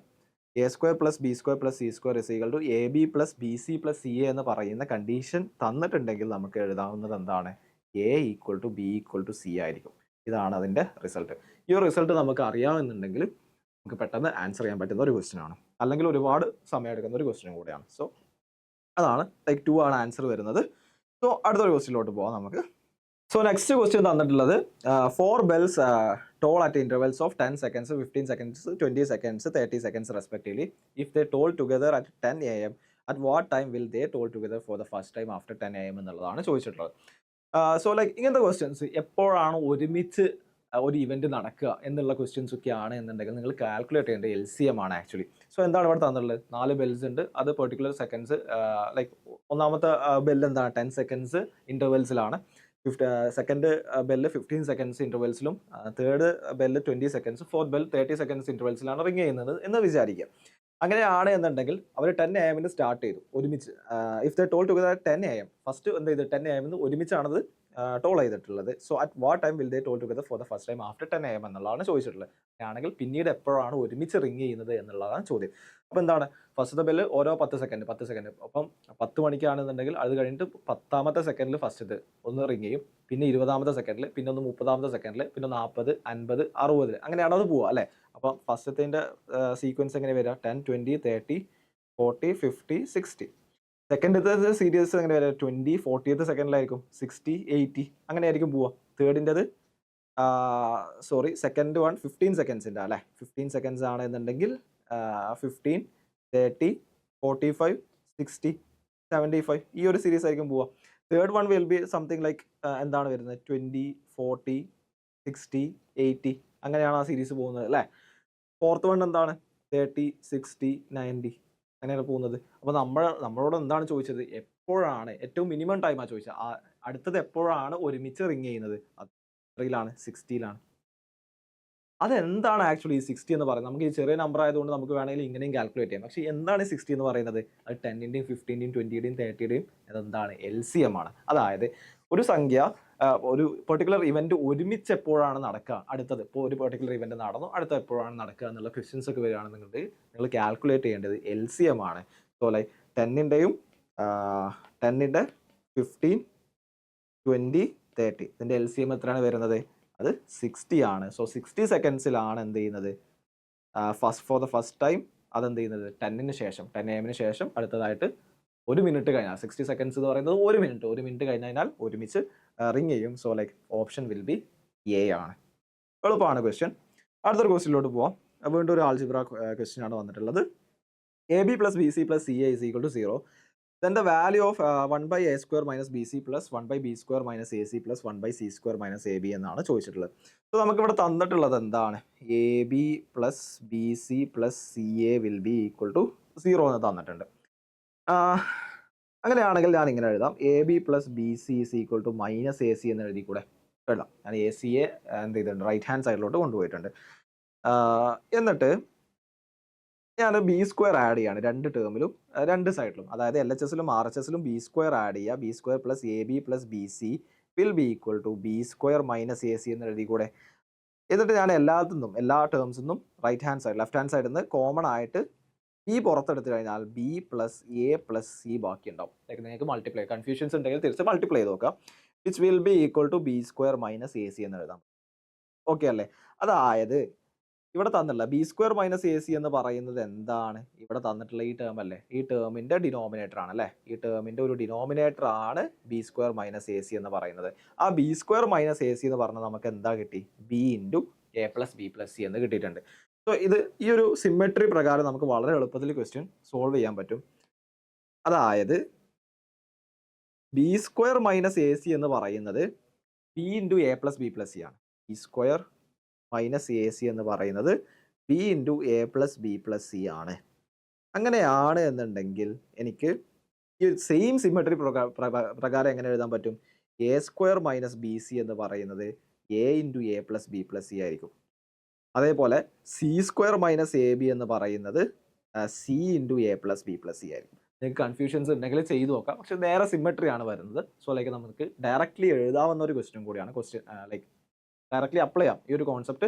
A square plus B square plus C square is equal to A B plus B C plus C A എന്ന് പറയുന്ന കണ്ടീഷൻ തന്നിട്ടുണ്ടെങ്കിൽ നമുക്ക് എഴുതാവുന്നത് എന്താണ്, A equal to B equal to C ആയിരിക്കും. ഇതാണ് അതിൻ്റെ റിസൾട്ട്. ഈ ഒരു റിസൾട്ട് നമുക്ക് അറിയാമെന്നുണ്ടെങ്കിൽ നമുക്ക് പെട്ടെന്ന് ആൻസർ ചെയ്യാൻ പറ്റുന്ന ഒരു ക്വസ്റ്റ്യൻ ആണ്, അല്ലെങ്കിൽ ഒരുപാട് സമയം എടുക്കുന്ന ഒരു ക്വസ്റ്റ്യൻ കൂടെയാണ്. സോ അതാണ് ടൈപ്പ് 2 ആണ് ആൻസർ വരുന്നത്. സോ അടുത്തൊരു ക്വസ്റ്റ്യനിലോട്ട് പോകാം നമുക്ക്. സോ നെക്സ്റ്റ് ക്വസ്റ്റ്യൻ തന്നിട്ടുള്ളത് 4 bells toll at intervals of 10 seconds, 15 seconds, 20 seconds, 30 seconds respectively. If they toll together at 10 AM, at what time will they toll together for the first time after 10 AM എന്നുള്ളതാണ് ചോദിച്ചിട്ടുള്ളത്. So like ഇങ്ങനത്തെ questions എപ്പോഴാണ് ഒരുമിച്ച് ഒരു event നടക്കുക എന്നുള്ള questions ഒക്കെ ആണ് എന്നുണ്ടെങ്കിൽ നിങ്ങൾ കാൽക്കുലേറ്റ് ചെയ്യേണ്ടത് LCM ആണ് ആക്ച്വലി. സോ എന്താണ് ഇവിടെ തന്നിട്ടുള്ളത്? 4 bells ഉണ്ട്, അത് പെർട്ടിക്കുലർ സെക്കൻഡ്സ്, ലൈക്ക് ഒന്നാമത്തെ ബെല്ല് എന്താണ് 10 seconds ഇന്റർവെൽസിലാണ്, സെക്കൻഡ് ബെല്ല് 15 seconds ഇന്റർവെൽസിലും, third bell 20 seconds, fourth bell 30 seconds ഇന്റർവെൽസിലാണ് റിങ് ചെയ്യുന്നത് എന്ന് വിചാരിക്കുക. അങ്ങനെയാണ് എന്നുണ്ടെങ്കിൽ അവർ 10 AM സ്റ്റാർട്ട് ചെയ്തു ഒരുമിച്ച്. If the toll together 10 AM, first എന്ത് ചെയ്തു 10 AM ഒരുമിച്ചാണത് ടോൾ ചെയ്തിട്ടുള്ളത്. So at what time will they toll together for the first time after 10 AM എന്നുള്ളതാണ് ചോദിച്ചിട്ടുള്ളത്. ആണെങ്കിൽ പിന്നീട് എപ്പോഴാണ് ഒരുമിച്ച് റിങ് ചെയ്യുന്നത് എന്നുള്ളതാണ് ചോദ്യം. അപ്പോൾ എന്താണ് ഫസ്റ്റത്തെ ബെല്ല് ഓരോ 10 സെക്കൻഡ്, അപ്പം 10 മണിക്കാണെന്നുണ്ടെങ്കിൽ അത് കഴിഞ്ഞിട്ട് 10ാമത്തെ സെക്കൻഡിൽ ഫസ്റ്റ് ഒന്ന് റിങ് ചെയ്യും, പിന്നെ 20ാമത്തെ സെക്കൻഡിൽ, പിന്നെ ഒന്ന് 30ാമത്തെ സെക്കൻഡിൽ, പിന്നെ 40, 50, 60 അങ്ങനെയാണ് അത് പോവുക അല്ലേ. അപ്പം ഫസ്റ്റത്തിൻ്റെ സീക്വൻസ് എങ്ങനെ വരിക? 10, 20, 30, 40, 50, 60. സെക്കൻഡത്തെ സീരീസ് എങ്ങനെ വരിക? 20, 40th സെക്കൻഡിലായിരിക്കും, 60, 80 അങ്ങനെയായിരിക്കും പോവുക. തേർഡിൻ്റെത് സെക്കൻഡ് 15 സെക്കൻഡ്സിൻ്റെ അല്ലേ, 15 seconds ആണ് എന്നുണ്ടെങ്കിൽ 15, 30, 45, 60, 75 ഈ ഒരു സീരീസ് ആയിരിക്കും പോവുക. Third one will be something like എന്താണ് വരുന്നത്? 20, 40, 60, 80 അങ്ങനെയാണ് ആ സീരീസ് പോകുന്നത് അല്ലേ. ഫോർത്ത് വൺ എന്താണ്? 30, 60, 90 അങ്ങനെയാണ് പോകുന്നത്. അപ്പോൾ നമ്മളോട് എന്താണ് ചോദിച്ചത്? എപ്പോഴാണ് ഏറ്റവും മിനിമം ടൈമാണ് ചോദിച്ചത്. അടുത്തത് എപ്പോഴാണ് ഒരുമിച്ച് റിങ് ചെയ്യുന്നത്? എത്രയിലാണ്? 60ലാണ്. അതെന്താണ് ആക്ച്വലി 60 എന്ന് പറയുന്നത്? നമുക്ക് ഈ ചെറിയ നമ്പർ ആയതുകൊണ്ട് നമുക്ക് വേണമെങ്കിൽ ഇങ്ങനെയും കാൽക്കുലേറ്റ് ചെയ്യാം. പക്ഷേ എന്താണ് 60 എന്ന് പറയുന്നത്? അത് 10ൻ്റെയും 15ൻ്റെയും 20യുടെയും 30യുടെയും അതെന്താണ്? LCM ആണ്. അതായത് ഒരു സംഖ്യ ഒരു പെർട്ടിക്കുലർ ഇവന്റ് ഒരുമിച്ച് എപ്പോഴാണ് നടക്കുക, അടുത്തത് ഇപ്പോൾ ഒരു പെർട്ടിക്കുലർ ഇവന്റ് നടന്നു, അടുത്ത എപ്പോഴാണ് നടക്കുക എന്നുള്ള ക്വസ്റ്റ്യൻസ് ഒക്കെ വരികയാണെന്നുണ്ടെങ്കിൽ നിങ്ങൾ കാൽക്കുലേറ്റ് ചെയ്യേണ്ടത് LCM ആണ്. സോ ലൈക്ക് 10ൻ്റെയും 10ൻ്റെ 15, 20, 30 ഇതിൻ്റെ LCM എത്രയാണ് വരുന്നത്? അത് 60 ആണ്. സോ 60 സെക്കൻഡ്സിലാണ് എന്ത് ചെയ്യുന്നത്? ഫോർ ദ ഫസ്റ്റ് ടൈം അതെന്ത് ചെയ്യുന്നത്? 10 ശേഷം 10 AM ശേഷം അടുത്തതായിട്ട് 1 മിനിറ്റ് കഴിഞ്ഞാൽ 60 seconds എന്ന് പറയുന്നത് 1 മിനിറ്റ് കഴിഞ്ഞാൽ ഒരുമിച്ച് റിങ് ചെയ്യും. So like option will be A ആണ്. എളുപ്പമാണ് ക്വസ്റ്റ്യൻ. അടുത്തൊരു ക്വസ്റ്റ്യനിലോട്ട് പോവാം. വീണ്ടും ഒരു ആൾജിബ്ര ക്വസ്റ്റ്യൻ ആണ് വന്നിട്ടുള്ളത്. AB plus BC plus CA is equal to 0. Then the value of 1 by A square minus BC plus 1 by B square minus AC plus 1 by C square minus AB എന്നാണ് ചോദിച്ചിട്ടുള്ളത്. So നമുക്കിവിടെ തന്നിട്ടുള്ളത് എന്താണ്? AB plus BC plus CA will be equal to 0 എന്ന് തന്നിട്ടുണ്ട്. അങ്ങനെയാണെങ്കിൽ ഞാൻ ഇങ്ങനെ എഴുതാം, AB plus BC is equal to minus AC എന്ന് എഴുതി കൂടെ എഴുതാം. ഞാൻ ACയെ എന്ത് ചെയ്തിട്ടുണ്ട്? റൈറ്റ് ഹാൻഡ് സൈഡിലോട്ട് കൊണ്ടുപോയിട്ടുണ്ട്. എന്നിട്ട് ഞാൻ ബി സ്ക്വയർ ആഡ് ചെയ്യാണ് രണ്ട് ടേമിലും, രണ്ട് സൈഡിലും. അതായത് LHSലും RHSലും ബി സ്ക്വയർ ആഡ് ചെയ്യുക. B square plus AB plus BC will be equal to B square minus AC എന്ന് എഴുതി കൂടെ. എന്നിട്ട് ഞാൻ എല്ലാ ടേംസിൽ നിന്നും right hand side, left hand സൈഡിൽ നിന്ന് കോമൺ ആയിട്ട് ബി പുറത്തെടുത്ത് കഴിഞ്ഞാൽ B plus A plus C ബാക്കി ഉണ്ടാവും. നിങ്ങൾക്ക് മൾട്ടിപ്ലൈ കൺഫ്യൂഷൻസ് ഉണ്ടെങ്കിൽ തിരിച്ച് മൾട്ടിപ്ലൈ ചെയ്ത് നോക്കാം. Which will be equal to B square minus AC എന്ന് എഴുതാം. ഓക്കെ അല്ലേ? അതായത് ഇവിടെ തന്നിട്ടുള്ള ബി സ്ക്വയർ മൈനസ് AC എന്ന് പറയുന്നത് എന്താണ്? ഇവിടെ തന്നിട്ടുള്ള ഈ ടേം അല്ലേ, ഈ ടേമിന്റെ ഡിനോമിനേറ്റർ ആണ് അല്ലേ. ഈ ടേമിന്റെ ഒരു ഡിനോമിനേറ്റർ ആണ് ബി സ്ക്വയർ മൈനസ് AC എന്ന് പറയുന്നത്. ആ ബി സ്ക്വയർ മൈനസ് AC എന്ന് പറഞ്ഞാൽ നമുക്ക് എന്താ കിട്ടി? B into A plus B plus C എന്ന് കിട്ടിയിട്ടുണ്ട്. സോ ഇത് ഈ ഒരു സിമെട്രി പ്രകാരം നമുക്ക് വളരെ എളുപ്പത്തിൽ ക്വസ്റ്റ്യൻ സോൾവ് ചെയ്യാൻ പറ്റും. അതായത് ബി സ്ക്വയർ മൈനസ് AC എന്ന് പറയുന്നത് B into A plus B plus C ആണ്. ബി സ്ക്വയർ മൈനസ് AC എന്ന് പറയുന്നത് B into A plus B plus C ആണ്. അങ്ങനെയാണ് എന്നുണ്ടെങ്കിൽ എനിക്ക് ഈ സെയിം സിമെട്രി പ്രകാരം എങ്ങനെ എഴുതാൻ പറ്റും? A സ്ക്വയർ മൈനസ് BC എന്ന് പറയുന്നത് A into A plus B plus C ആയിരിക്കും. അതേപോലെ C സ്ക്വയർ മൈനസ് AB എന്ന് പറയുന്നത് C into A plus B plus C ആയിരിക്കും. നിങ്ങൾക്ക് കൺഫ്യൂഷൻസ് ഉണ്ടെങ്കിൽ ചെയ്തു നോക്കാം. പക്ഷെ നേരെ സിമെട്രി ആണ് വരുന്നത്. സോ ലൈക്ക് നമുക്ക് ഡയറക്റ്റ്ലി എഴുതാവുന്ന ഒരു ക്വസ്റ്റ്യൻ കൂടിയാണ്. ലൈക്ക് ഡയറക്റ്റ്ലി അപ്ലൈ ചെയ്യാം ഈ ഒരു കോൺസെപ്റ്റ്.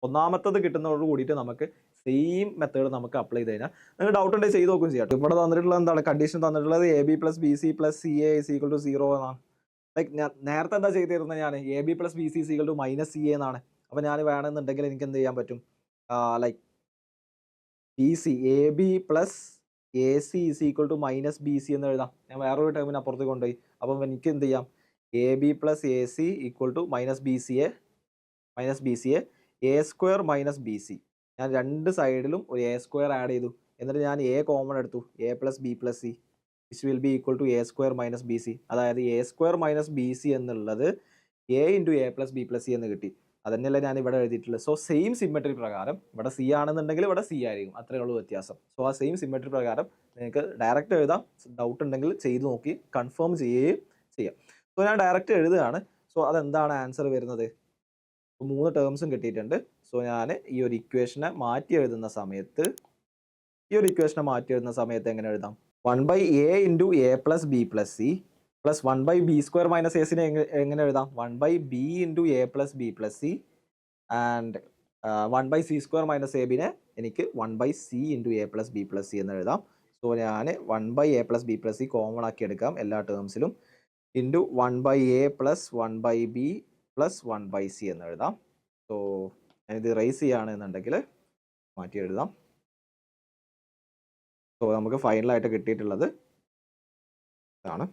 ഒന്നാമത്തത് കിട്ടുന്നതോട് കൂടിയിട്ട് നമുക്ക് സെയിം മെത്തേഡ് നമുക്ക് അപ്ലൈ ചെയ്ത് കഴിഞ്ഞാൽ നിങ്ങൾക്ക് ഡൗട്ട് ഉണ്ടെങ്കിൽ ചെയ്ത് നോക്കും ചെയ്യാം. ഇവിടെ തന്നിട്ടുള്ളത് എന്താണ്? കണ്ടീഷൻ തന്നിട്ടുള്ളത് AB plus BC plus CA is equal to 0 എന്നാണ്. ലൈക്ക് ഞാൻ നേരത്തെ എന്താ ചെയ്തിരുന്നത്, ഞാൻ A B plus B C is equal to minus C എന്നാണ്. അപ്പോൾ ഞാൻ വേണമെന്നുണ്ടെങ്കിൽ എനിക്ക് എന്ത് ചെയ്യാൻ പറ്റും, like B C A B plus A C is equal to minus B C എന്ന് എഴുതാം. ഞാൻ വേറൊരു ടേമിന് അപ്പുറത്ത് കൊണ്ടുപോയി. അപ്പം എനിക്ക് എന്ത് ചെയ്യാം, A B plus A C equal to minus B C A square minus B C. ഞാൻ രണ്ട് സൈഡിലും ഒരു എ സ്ക്വയർ ആഡ് ചെയ്തു. എന്നിട്ട് ഞാൻ എ കോമൺ എടുത്തു, A plus B plus C which will be equal to A square minus B C. അതായത് A square minus B C എന്നുള്ളത് A into A plus B plus C എന്ന് കിട്ടി. അതന്നെയല്ല ഞാൻ ഇവിടെ എഴുതിയിട്ടുള്ളത്. സോ സെയിം സിമെട്രി പ്രകാരം ഇവിടെ സി ആണെന്നുണ്ടെങ്കിൽ ഇവിടെ സി ആയിരിക്കും, അത്രയേ ഉള്ളൂ വ്യത്യാസം. സോ ആ സെയിം സിമെട്രി പ്രകാരം നിങ്ങൾക്ക് ഡയറക്റ്റ് എഴുതാം. ഡൗട്ട് ഉണ്ടെങ്കിൽ ചെയ്ത് നോക്കി കൺഫേം ചെയ്യുകയും ചെയ്യാം. സോ ഞാൻ ഡയറക്റ്റ് എഴുതുകയാണ്. സോ അതെന്താണ് ആൻസർ വരുന്നത്, 3 ടേംസും കിട്ടിയിട്ടുണ്ട്. സോ ഞാൻ ഈ ഒരു ഇക്വേഷനെ മാറ്റി എഴുതുന്ന സമയത്ത് എങ്ങനെ എഴുതാം, 1/a into A plus B plus C plus 1/b square minus A സിനെ എങ്ങനെ എഴുതാം, 1/b into A plus B plus C and 1/c square minus A ബിനെ എനിക്ക് 1/c into A plus B plus C എന്ന് എഴുതാം. So ഞാൻ 1/a plus B plus C common ആക്കി എടുക്കാം എല്ലാ ടേംസിലും, into 1/a plus 1/b plus 1/c എന്ന് എഴുതാം. സോ ഞാനിത് റൈസ് ചെയ്യുകയാണെന്നുണ്ടെങ്കിൽ മാറ്റി എഴുതാം. സോ നമുക്ക് ഫൈനലായിട്ട് കിട്ടിയിട്ടുള്ളത് ഇതാണ്,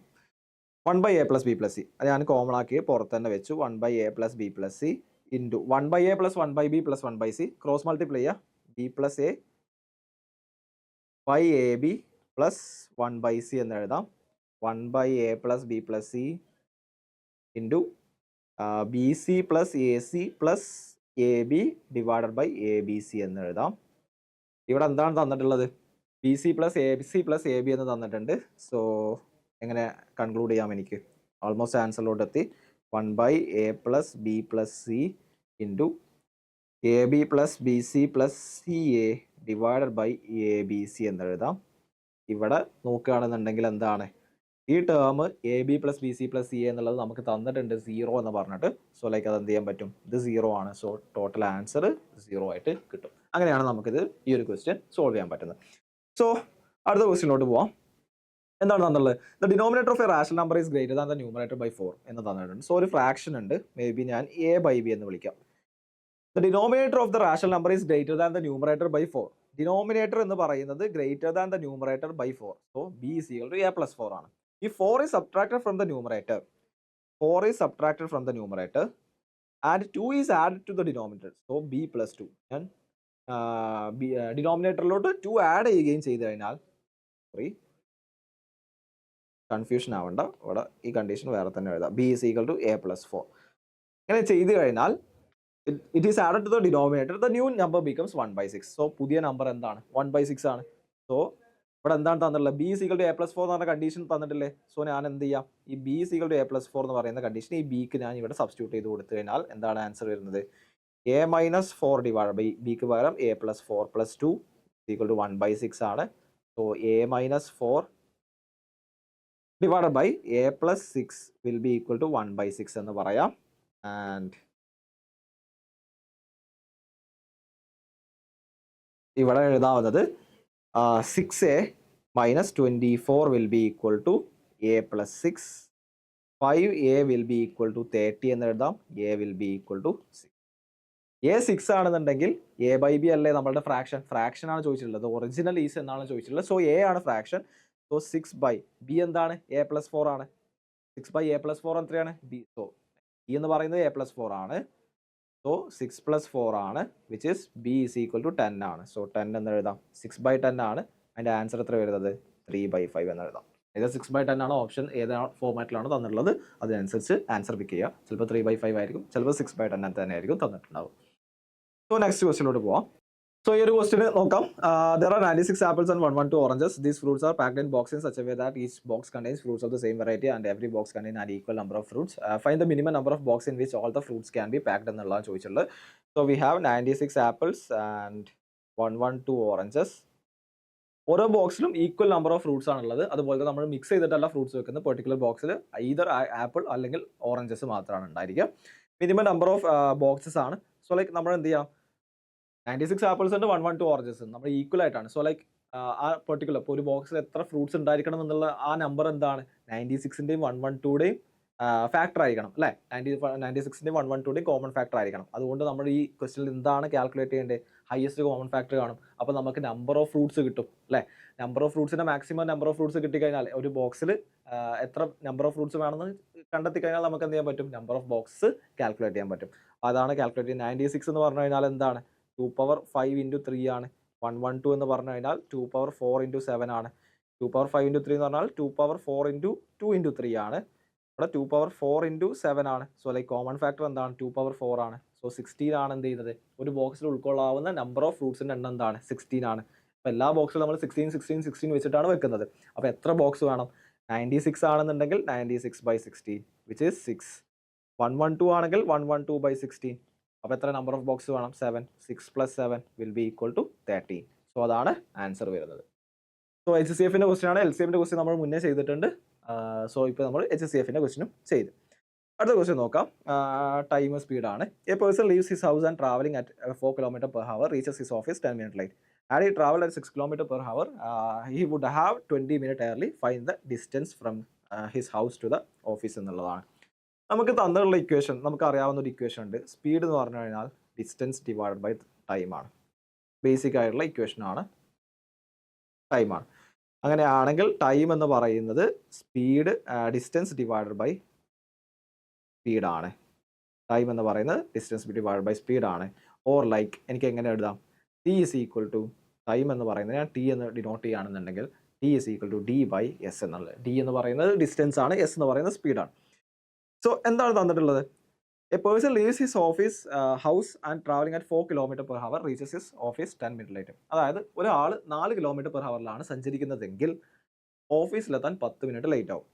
1/a plus B plus C. അത് ഞാൻ കോമൺ ആക്കി പുറത്ത് തന്നെ വെച്ചു. 1/a plus B plus C into 1/a plus 1/b plus 1/c cross multiply ചെയ്യുക, B plus A by A B plus 1/c എന്ന് എഴുതാം. 1/a plus B plus C into B C plus A C plus A B divided by A B C എന്ന് എഴുതാം. ഇവിടെ എന്താണ് തന്നിട്ടുള്ളത്, B C plus A B എന്ന് തന്നിട്ടുണ്ട്. So എങ്ങനെ കൺക്ലൂഡ് ചെയ്യാം, എനിക്ക് ഓൾമോസ്റ്റ് ആൻസറിലോട്ട് എത്തി. 1/a plus B plus C into A B plus B C plus C A divided by A B C എന്ന് എഴുതാം. ഇവിടെ നോക്കുകയാണെന്നുണ്ടെങ്കിൽ എന്താണ്, ഈ term A B plus B C plus C എന്നുള്ളത് നമുക്ക് തന്നിട്ടുണ്ട് 0 എന്ന് പറഞ്ഞിട്ട്. സോ ലൈക്ക് അത് എന്ത് ചെയ്യാൻ പറ്റും, ഇത് 0 ആണ്. സോ ടോട്ടൽ ആൻസർ 0 ആയിട്ട് കിട്ടും. അങ്ങനെയാണ് നമുക്കിത് ഈ ഒരു ക്വസ്റ്റ്യൻ സോൾവ് ചെയ്യാൻ പറ്റുന്നത്. സോ അടുത്ത ക്വസ്റ്റ്യനിലോട്ട് പോവാം. എന്താണ് തന്നുള്ളത്, the denominator of a rational number is greater than the numerator by 4 എന്ന് തന്നിട്ടുണ്ട്. സോ ഒരു ഫ്രാക്ഷൻ ഉണ്ട്, മേ ബി ഞാൻ എ ബൈ ബി എന്ന് വിളിക്കാം. The denominator of the rational number is greater than the numerator by 4. Denominator എന്ന് പറയുന്നത് greater than the numerator by 4. So B is equal to A plus 4 ആണ്. If 4 is subtracted from the numerator, and 2 is added to the denominator, so b plus 2. And denominator-ലോട്ട് 2 add ചെയ്യുകയും ചെയ്തു കഴിഞ്ഞാൽ, confusion ആവണ്ട, ഇവിടെ ഈ condition വേറെ തന്നെ എഴുതാം, b is equal to a plus 4. ഇങ്ങനെ ചെയ്തു കഴിഞ്ഞാൽ it is added to the denominator, the new number becomes 1/6. So പുതിയ നമ്പർ എന്താണ്, 1/6 ആണ്. സോ ഇവിടെ എന്താണ് തന്നിട്ടുള്ളത്, B is equal to A plus 4 എന്ന് പറഞ്ഞ കണ്ടീഷൻ തന്നിട്ടില്ലേ. സോ ഞാൻ എന്ത് ചെയ്യാം, ഈ B is equal to A plus 4 എന്ന് പറയുന്ന കണ്ടീഷൻ ഈ ബിക്ക് ഞാൻ ഇവിടെ സബ്സ്റ്റിറ്റ്യൂട്ട് ചെയ്ത് കൊടുത്തു കഴിഞ്ഞാൽ എന്താണ് ആൻസർ വരുന്നത്, എ മൈനസ് 4 ഡിവൈഡ് ബൈ ബിക്ക് പകരം A plus 4 plus 2 equal to 1/6 ആണ്. So A minus 4 divide by A plus 6 will be equal to 1/6 എന്ന് പറയാം. ആൻഡ് ഇവിടെ എഴുതാവുന്നത് 6a minus 24 will be equal to a plus 6. 5a will be equal to 30 എന്ന് എഴുതാം. a will be equal to 6. a 6 ആണെന്നുണ്ടെങ്കിൽ a by b അല്ലേ നമ്മളുടെ fraction ആണ് ചോദിച്ചിട്ടുള്ളത്. ഒറിജിനൽ ഈസ് എന്നാണ് ചോദിച്ചിട്ടുള്ളത്. സോ a ആണ് ഫ്രാക്ഷൻ. സോ 6 by b എന്താണ്, a plus 4 ആണ്. 6 by a plus 4 എത്രയാണ്, b. സോ b എന്ന് പറയുന്നത് a plus 4 ആണ്. സോ 6 plus 4 ആണ്, which is b is equal to 10 ആണ്. സോ 10 എന്ന് എഴുതാം. 6/10 ആണ്. അതിൻ്റെ ആൻസർ എത്ര വരുന്നത്, 3/5 എന്ന് എഴുതാം. ഇത് 6/10 ആണ്, ഓപ്ഷൻ ഏതാണ് ഫോർമാറ്റിലാണ് തന്നിട്ടുള്ളത് അതിനനുസരിച്ച് ആൻസർ പിക്ക് ചെയ്യുക. ചിലപ്പോൾ 3/5 ആയിരിക്കും, ചിലപ്പോൾ 6/10 തന്നെ ആയിരിക്കും തന്നിട്ടുണ്ടാവും. സോ നെക്സ്റ്റ് ക്വസ്റ്റ്യനിലോട്ട് പോവാം. സോ ഈ ഒരു ക്വസ്റ്റ്യൻ നോക്കാം. There are 96 apples and 112 oranges. These fruits are packed in boxes in such a way that each box contains fruits of the same variety and every box contains an equal number of fruits. Find the minimum number of boxes in which all the fruits can be packed എന്നുള്ളതാണ് ചോദിച്ചിട്ടുള്ളത്. So we have 96 apples and 112 oranges. ഓരോ ബോക്സിലും equal number of fruits ആണുള്ളത്. അതുപോലെ നമ്മൾ mix ചെയ്തിട്ടല്ല fruits വെക്കുന്നത്. Particular ബോക്സിൽ either apple അല്ലെങ്കിൽ ഓറഞ്ചസ് മാത്രമാണ് ഉണ്ടായിരിക്കുക. മിനിമം നമ്പർ ഓഫ് ബോക്സസ് ആണ്. സോ ലൈക്ക് നമ്മൾ എന്ത് ചെയ്യാം, 96 ആപ്പിൾസ് ഉണ്ട്, 112 ഓറഞ്ചസ് നമ്മൾ ഈക്വൽ ആയിട്ടാണ്. സോ ലൈക്ക് ആ പെർട്ടിക്കുലർ ഇപ്പോൾ ഒരു ബോക്സിൽ എത്ര ഫ്രൂട്ട്സ് ഉണ്ടായിരിക്കണം എന്നുള്ള ആ നമ്പർ എന്താണ്, 96ൻ്റെയും 112ൻ്റെയും ഫാക്ടർ ആയിരിക്കണം അല്ലേ? 96ൻ്റെ 112ൻ്റെയും കോമൺ ഫാക്ടർ ആയിരിക്കണം. അതുകൊണ്ട് നമ്മൾ ഈ ക്വസ്റ്റ്യനിൽ എന്താണ് കാൽക്കുലേറ്റ് ചെയ്യേണ്ടത്? ഹയസ്റ്റ് കോമൺ ഫാക്ടർ കാണും. അപ്പോൾ നമുക്ക് നമ്പർ ഓഫ് ഫ്രൂട്ട്സ് കിട്ടും അല്ലേ? നമ്പർ ഓഫ് ഫ്രൂട്ട്സിൻ്റെ മാക്സിമം നമ്പർ ഓഫ് ഫ്രൂട്ട്സ് കിട്ടിക്കഴിഞ്ഞാൽ ഒരു ബോക്സിൽ എത്ര നമ്പർ ഓഫ് ഫ്രൂട്ട്സ് വേണമെന്ന് കണ്ടെത്തി കഴിഞ്ഞാൽ നമുക്ക് എന്ത് ചെയ്യാൻ പറ്റും? നമ്പർ ഓഫ് ബോക്സ് കാൽക്കുലേറ്റ് ചെയ്യാൻ പറ്റും. അതാണ് കാൽക്കുലേറ്റ് ചെയ്യുന്നത്. 96 എന്ന് പറഞ്ഞു കഴിഞ്ഞാൽ എന്താണ്? 2^5 × 3 ആണ്. 112 എന്ന് പറഞ്ഞു കഴിഞ്ഞാൽ 2^4 × 7 ആണ്. 2^5 × 3 എന്ന് പറഞ്ഞാൽ 2^4 × 2 × 3 ആണ്. ഇവിടെ 2^4 × 7 ആണ്. സോ ലൈക്ക് കോമൺ ഫാക്ടർ എന്താണ്? 2^4 ആണ്. സോ 16 ആണ് എന്ത് ചെയ്യുന്നത്? ഒരു ബോക്സിൽ ഉൾക്കൊള്ളാവുന്ന നമ്പർ ഓഫ് ഫ്രൂട്ട്സിൻ്റെ എണ്ണം എന്താണ്? 16 ആണ്. അപ്പോൾ എല്ലാ ബോക്സിലും നമ്മൾ 16 വെച്ചിട്ടാണ് വെക്കുന്നത്. അപ്പോൾ എത്ര ബോക്സ് വേണം? 96 ആണെന്നുണ്ടെങ്കിൽ 96/16 വിച്ച് ഈസ് 6. 112 ആണെങ്കിൽ 112/16. അപ്പോൾ എത്ര നമ്പർ ഓഫ് ബോക്സ് വേണം? 7. 6 + 7 will be equal to 13. So അതാണ് ആൻസർ വരുന്നത്. സോ HCFൻ്റെ ക്വസ്റ്റ്യൻ ആണ്. LCMൻ്റെ ക്വസ്റ്റ്യൻ നമ്മൾ മുന്നേ ചെയ്തിട്ടുണ്ട്. സോ ഇപ്പോൾ നമ്മൾ HCFൻ്റെ ക്വസ്റ്റ്യനും ചെയ്തു. അടുത്ത ക്വസ്റ്റ്യൻ നോക്കാം. ടൈം സ്പീഡാണ്. A person leaves his house and travelling at 4 km/h reaches his office 10 minutes late. Had he traveled at 6 km/h, he would have 20 minutes early. Find the distance from his house to the office എന്നുള്ളതാണ്. നമുക്ക് തന്നിട്ടുള്ള equation, നമുക്ക് അറിയാവുന്ന ഒരു equation ഉണ്ട്. Speed എന്ന് പറഞ്ഞു കഴിഞ്ഞാൽ ഡിസ്റ്റൻസ് ഡിവൈഡഡ് ബൈ ടൈം ആണ്. ബേസിക് ആയിട്ടുള്ള ഇക്വേഷൻ ആണ്, ടൈമാണ്. അങ്ങനെയാണെങ്കിൽ ടൈം എന്ന് പറയുന്നത് സ്പീഡ് ഡിസ്റ്റൻസ് ഡിവൈഡഡ് ബൈ സ്പീഡാണ്. ടൈം എന്ന് പറയുന്നത് ഡിസ്റ്റൻസ് ഡിവൈഡഡ് ബൈ സ്പീഡാണ്. ഓർ ലൈക്ക് എനിക്ക് എങ്ങനെ എഴുതാം? T is equal to time എന്ന് പറയുന്നത് ഞാൻ ടി എന്ന് ഡിനോട്ട് ചെയ്യുകയാണെന്നുണ്ടെങ്കിൽ T is equal to D/S എന്നുള്ളത്. ഡി എന്ന് പറയുന്നത് ഡിസ്റ്റൻസ് ആണ്, എസ് എന്ന് പറയുന്നത് സ്പീഡാണ്. സോ എന്താണ് തന്നിട്ടുള്ളത്? A person leaves his office house and travelling at 4 km/h reaches his office 10 minutes late. അതായത് ഒരാൾ 4 km/h സഞ്ചരിക്കുന്നതെങ്കിൽ ഓഫീസിലെത്താൻ 10 മിനിറ്റ് ലേറ്റ് ആവും.